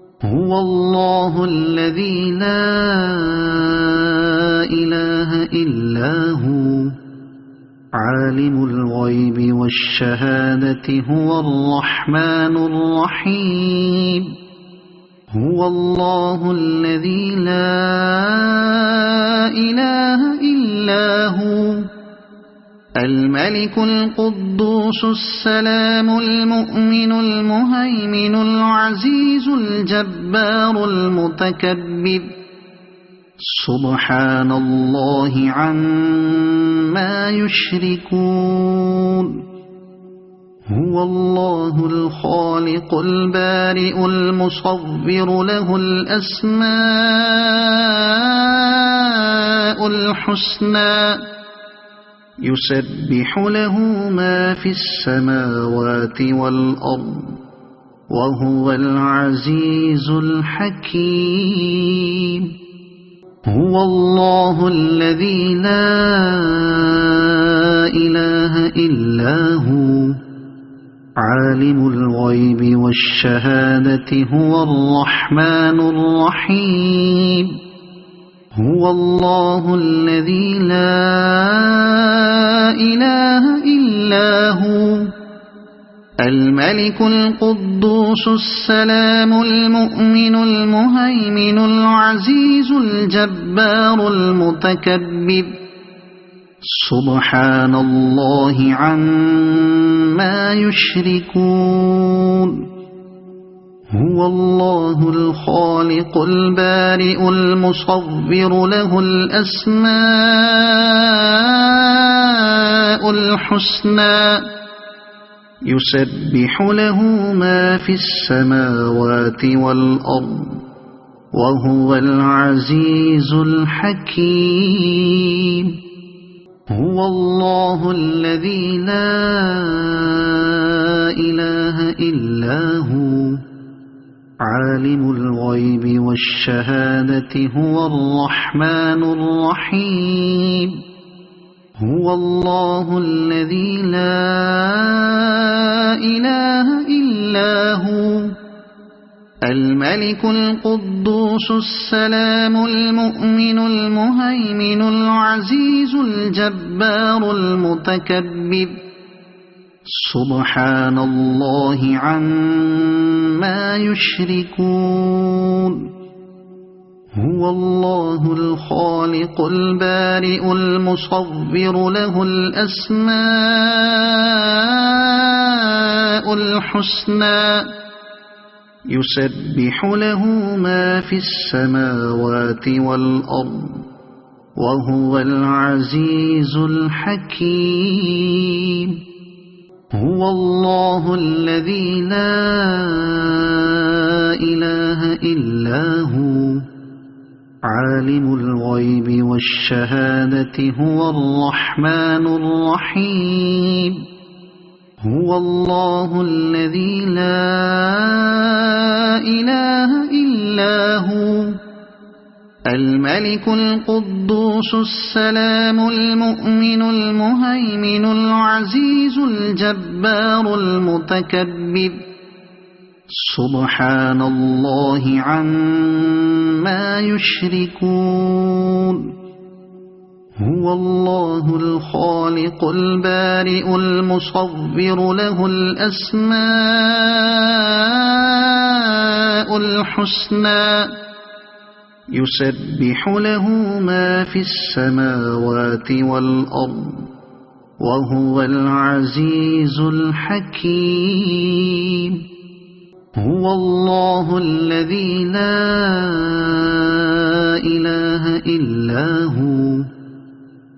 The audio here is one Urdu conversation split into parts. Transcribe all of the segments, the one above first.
هو الله الذي لا إله إلا هو عالم الغيب والشهادة هو الرحمن الرحيم. هو الله الذي لا إله إلا هو الملك القدوس السلام المؤمن المهيمن العزيز الجبار المتكبر سبحان الله عما يشركون. هو الله الخالق البارئ المصور له الأسماء الحسنى يسبح له ما في السماوات والأرض وهو العزيز الحكيم. هو الله الذي لا إله إلا هو عالم الغيب والشهادة هو الرحمن الرحيم. هو الله الذي لا إله إلا هو الملك القدوس السلام المؤمن المهيمن العزيز الجبار المتكبر سبحان الله عما يشركون. هو الله الخالق البارئ المصور له الأسماء الحسنى يسبح له ما في السماوات والأرض وهو العزيز الحكيم. هو الله الذي لا إله إلا هو عالم الغيب والشهادة هو الرحمن الرحيم. هو الله الذي لا إله إلا هو الملك القدوس السلام المؤمن المهيمن العزيز الجبار المتكبر سبحان الله عما يشركون. هو الله الخالق البارئ المصور له الأسماء الحسنى يسبح له ما في السماوات والأرض وهو العزيز الحكيم. هو الله الذي لا إله إلا هو عالم الغيب والشهادة هو الرحمن الرحيم. هو الله الذي لا إله إلا هو الملك القدوس السلام المؤمن المهيمن العزيز الجبار المتكبر سبحان الله عما يشركون. هو الله الخالق البارئ المصور له الأسماء الحسنى يسبح له ما في السماوات والأرض وهو العزيز الحكيم. هو الله الذي لا إله إلا هو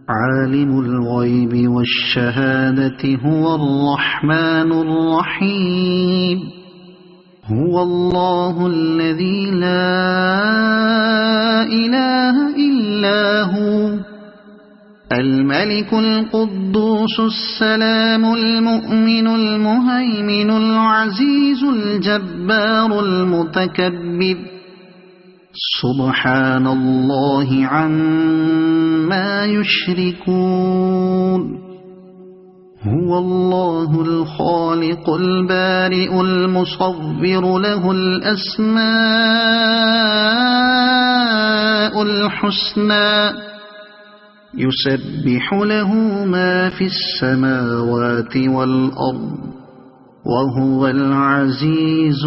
عالم الغيب والشهادة هو الرحمن الرحيم. هو الله الذي لا إله إلا هو الملك القدوس السلام المؤمن المهيمن العزيز الجبار المتكبر سبحان الله عما يشركون. هو الله الخالق البارئ المصور له الأسماء الحسنى يسبح له ما في السماوات والأرض وهو العزيز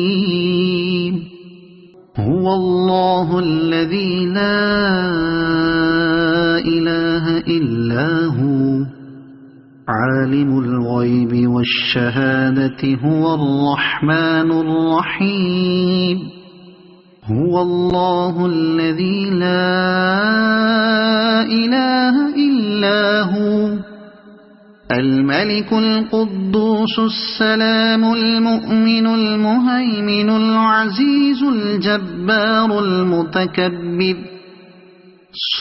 الحكيم هو الله الذي لا إله إلا هو عالم الغيب والشهادة هو الرحمن الرحيم هو الله الذي لا إله إلا هو الملك القدوس السلام المؤمن المهيمن العزيز الجبار المتكبر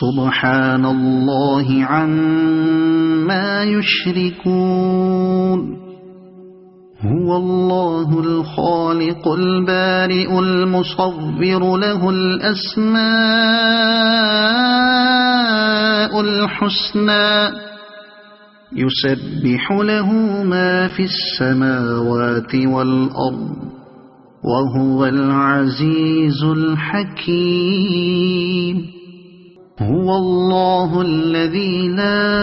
سبحان الله عما يشركون هو الله الخالق البارئ المصور له الأسماء الحسنى يسبح له ما في السماوات والأرض وهو العزيز الحكيم هو الله الذي لا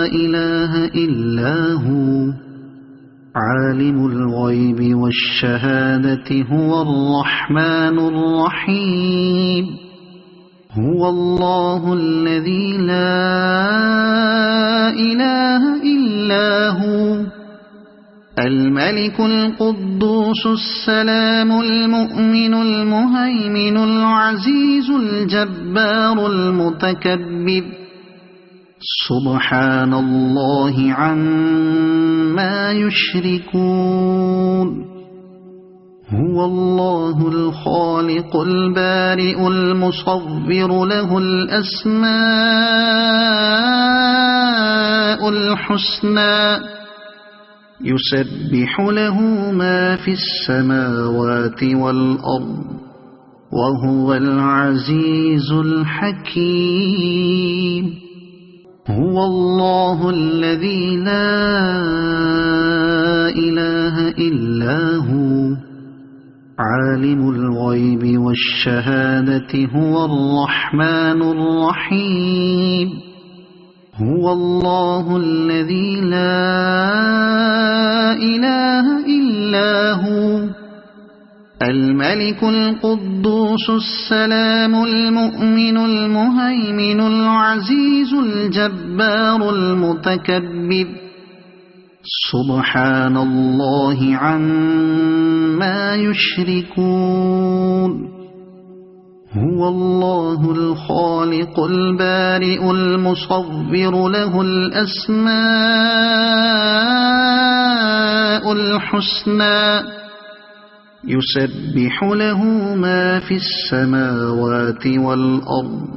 إله إلا هو عالم الغيب والشهادة هو الرحمن الرحيم هو الله الذي لا إله إلا هو الملك القدوس السلام المؤمن المهيمن العزيز الجبار المتكبر سبحان الله عما يشركون هو الله الخالق البارئ المصور له الأسماء الحسنى يسبح له ما في السماوات والأرض وهو العزيز الحكيم هو الله الذي لا إله إلا هو عالم الغيب والشهادة هو الرحمن الرحيم هو الله الذي لا إله إلا هو الملك القدوس السلام المؤمن المهيمن العزيز الجبار المتكبر سبحان الله عما يشركون هو الله الخالق البارئ المصور له الأسماء الحسنى يسبح له ما في السماوات والأرض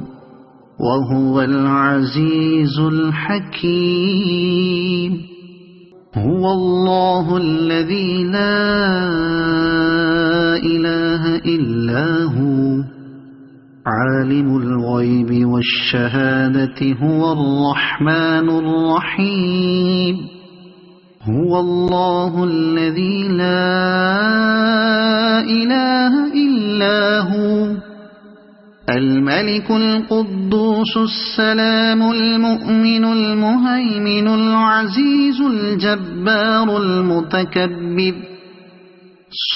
وهو العزيز الحكيم هو الله الذي لا إله إلا هو عالم الغيب والشهادة هو الرحمن الرحيم هو الله الذي لا إله إلا هو الملك القدوس السلام المؤمن المهيمن العزيز الجبار المتكبر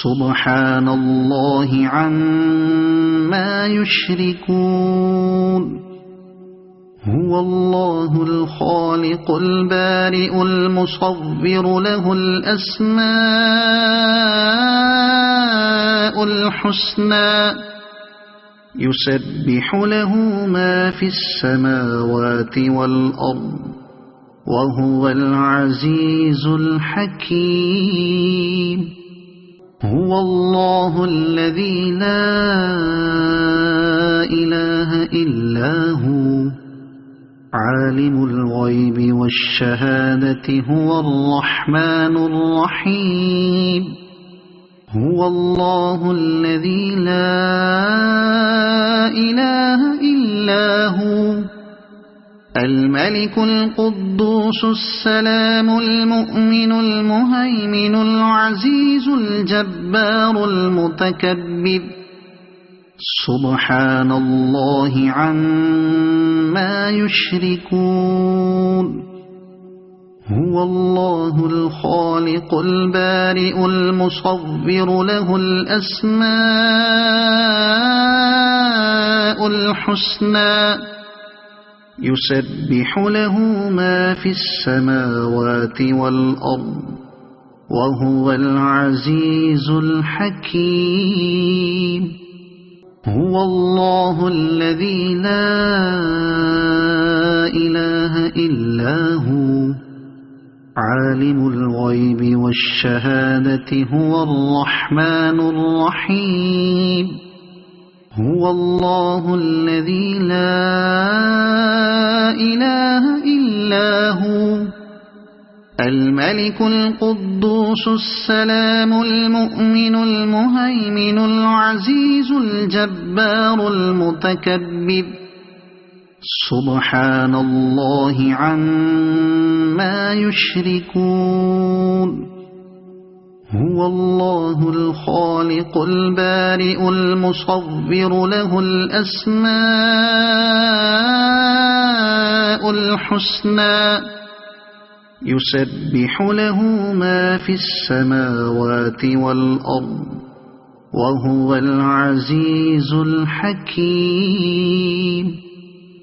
سبحان الله عما يشركون هو الله الخالق البارئ المصور له الأسماء الحسنى يسبح له ما في السماوات والأرض وهو العزيز الحكيم هو الله الذي لا إله إلا هو عالم الغيب والشهادة هو الرحمن الرحيم هو الله الذي لا إله إلا هو الملك القدوس السلام المؤمن المهيمن العزيز الجبار المتكبر سبحان الله عما يشركون هو الله الخالق البارئ المصور له الأسماء الحسنى يسبح له ما في السماوات والأرض وهو العزيز الحكيم هو الله الذي لا إله إلا هو عالم الغيب والشهادة هو الرحمن الرحيم هو الله الذي لا إله إلا هو الملك القدوس السلام المؤمن المهيمن العزيز الجبار المتكبر سبحان الله عما يشركون هو الله الخالق البارئ المصور له الأسماء الحسنى يسبح له ما في السماوات والأرض وهو العزيز الحكيم